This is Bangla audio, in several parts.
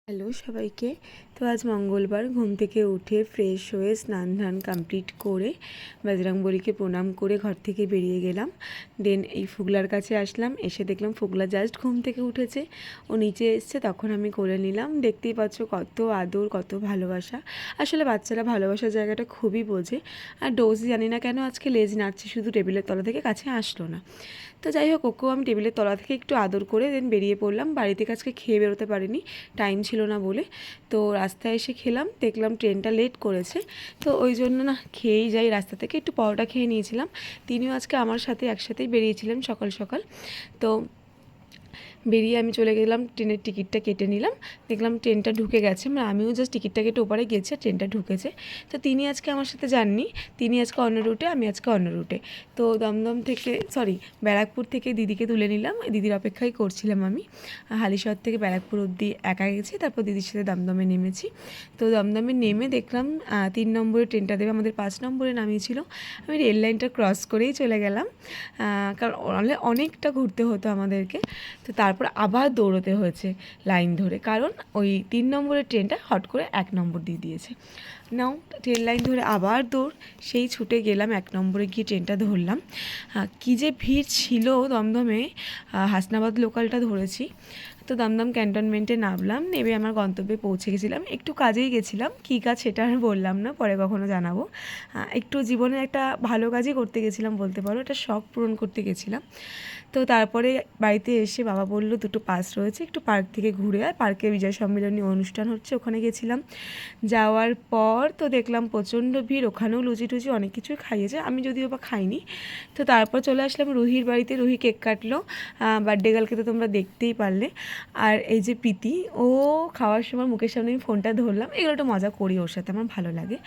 হ্যালো সবাইকে। তো আজ মঙ্গলবার ঘুম থেকে উঠে ফ্রেশ হয়ে স্নান ধান কমপ্লিট করে বজরংবলীকে প্রণাম করে ঘর থেকে বেরিয়ে গেলাম। দেন এই ফুগলার কাছে আসলাম, এসে দেখলাম ফুগলা জাস্ট ঘুম থেকে উঠেছে, ও নিচে এসছে, তখন আমি কোলে নিলাম। দেখতেই পাচ্ছ কত আদর, কত ভালোবাসা। আসলে বাচ্চারা ভালোবাসার জায়গাটা খুবই বোঝে। আর ডোজ জানি না কেন আজকে লেজ নাড়ছে, শুধু টেবিলের তলা থেকে কাছে আসলো না। তো যাই হোক, ওকেও আমি টেবিলের তলা থেকে একটু আদর করে দেন বেরিয়ে পড়লাম। বাড়ি থেকে আজকে খেয়ে বেরোতে পারিনি, টাইম ছিল না বলে। তো রাস্তায় এসে খেলাম, দেখলাম ট্রেনটা লেট করেছে, তো ওই জন্য না খেয়েই যাই। রাস্তা থেকে একটু পরোটা খেয়ে নিয়েছিলাম। তিনিও আজকে আমার সাথে একসাথেই বেরিয়েছিলেন সকাল সকাল। তো বেরিয়ে আমি চলে গেলাম, ট্রেনের টিকিটটা কেটে নিলাম। দেখলাম ট্রেনটা ঢুকে গেছে, মানে আমিও জাস্ট টিকিটটা কেটে ওপারে গেছি আর ট্রেনটা ঢুকেছে। তো তিনি আজকে আমার সাথে যাননি, তিনি আজকে অন্য রুটে, আমি আজকে অন্য রুটে। তো দমদম থেকে ব্যারাকপুর থেকে দিদিকে তুলে নিলাম, দিদির অপেক্ষাই করছিলাম আমি। হালিশহর থেকে ব্যারাকপুর অবধি একা গেছি, তারপর দিদির সাথে দমদমে নেমেছি। তো দমদমে নেমে দেখলাম 3 নম্বরে ট্রেনটা দেবে, আমাদের 5 নম্বরে নামিয়েছিল। আমি রেল লাইনটা ক্রস করেই চলে গেলাম, কারণ অনেকটা ঘুরতে হতো আমাদেরকে। তো তারপর আবার দৌড়তে হয়েছে লাইন ধরে, কারণ ওই 3 নম্বরের ট্রেনটা হট করে 1 নম্বর দিয়ে দিয়েছে। নাও ট্রেন লাইন ধরে আবার দৌড়, সেই ছুটে গেলাম 1 নম্বরে, গিয়ে ট্রেনটা ধরলাম। কী যে ভিড় ছিল দমদমে। হাসনাবাদ লোকালটা ধরেছি, তো দমদম ক্যান্টনমেন্টে নামলাম, নেমে আমার গন্তব্যে পৌঁছে গেছিলাম। একটু কাজেই গেছিলাম, কী কাজ সেটা আর বললাম না, পরে কখনো জানাবো। একটু জীবনে একটা ভালো কাজই করতে গেছিলাম বলতে পারো, একটা শখ পূরণ করতে গেছিলাম। তো তারপরে বাড়িতে এসে বাবা বলল 2টো পাস রয়েছে, একটু পার্ক থেকে ঘুরে আয়, পার্কে বিজয় সম্মেলনী অনুষ্ঠান হচ্ছে, ওখানে গেছিলাম। যাওয়ার পর তো দেখলাম প্রচণ্ড ভিড়, ওখানেও লুচি টুচি অনেক কিছুই খাইয়েছে, আমি যদিও বা খাইনি। তো তারপর চলে আসলাম রুহির বাড়িতে, রুহি কেক কাটলো, বার্থডে গার্লকে তো তোমরা দেখতেই পারলে। আর এই যে প্রীতি, ও খাওয়ার সময় মুখের সামনে আমি ফোনটা ধরলাম, এগুলো একটু মজা করি ওর সাথে, আমার ভালো লাগে।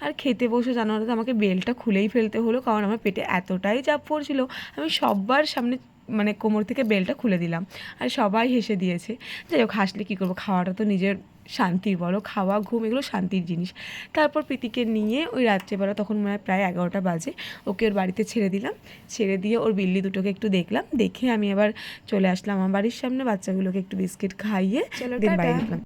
আর খেতে বসে জানো তো আমাকে বেলটা খুলেই ফেলতে হলো, কারণ আমার পেটে এতটাই চাপ পড়ছিল, আমি সবার সামনে মানে কোমর থেকে বেলটা খুলে দিলাম, আর সবাই হেসে দিয়েছে। যাই হোক, হাসলে কী করবো, খাওয়াটা তো নিজের শান্তির, বলো, খাওয়া ঘুম এগুলো শান্তির জিনিস। তারপর প্রীতিকে নিয়ে ওই রাত্রেবেলা, তখন মনে হয় প্রায় 11টা বাজে, ওকে ওর বাড়িতে ছেড়ে দিলাম। ছেড়ে দিয়ে ওর বিল্লি দুটোকে একটু দেখলাম, দেখে আমি আবার চলে আসলাম আমার বাড়ির সামনে, বাচ্চাগুলোকে একটু বিস্কিট খাইয়ে দেন বাড়ি ঢুকলাম।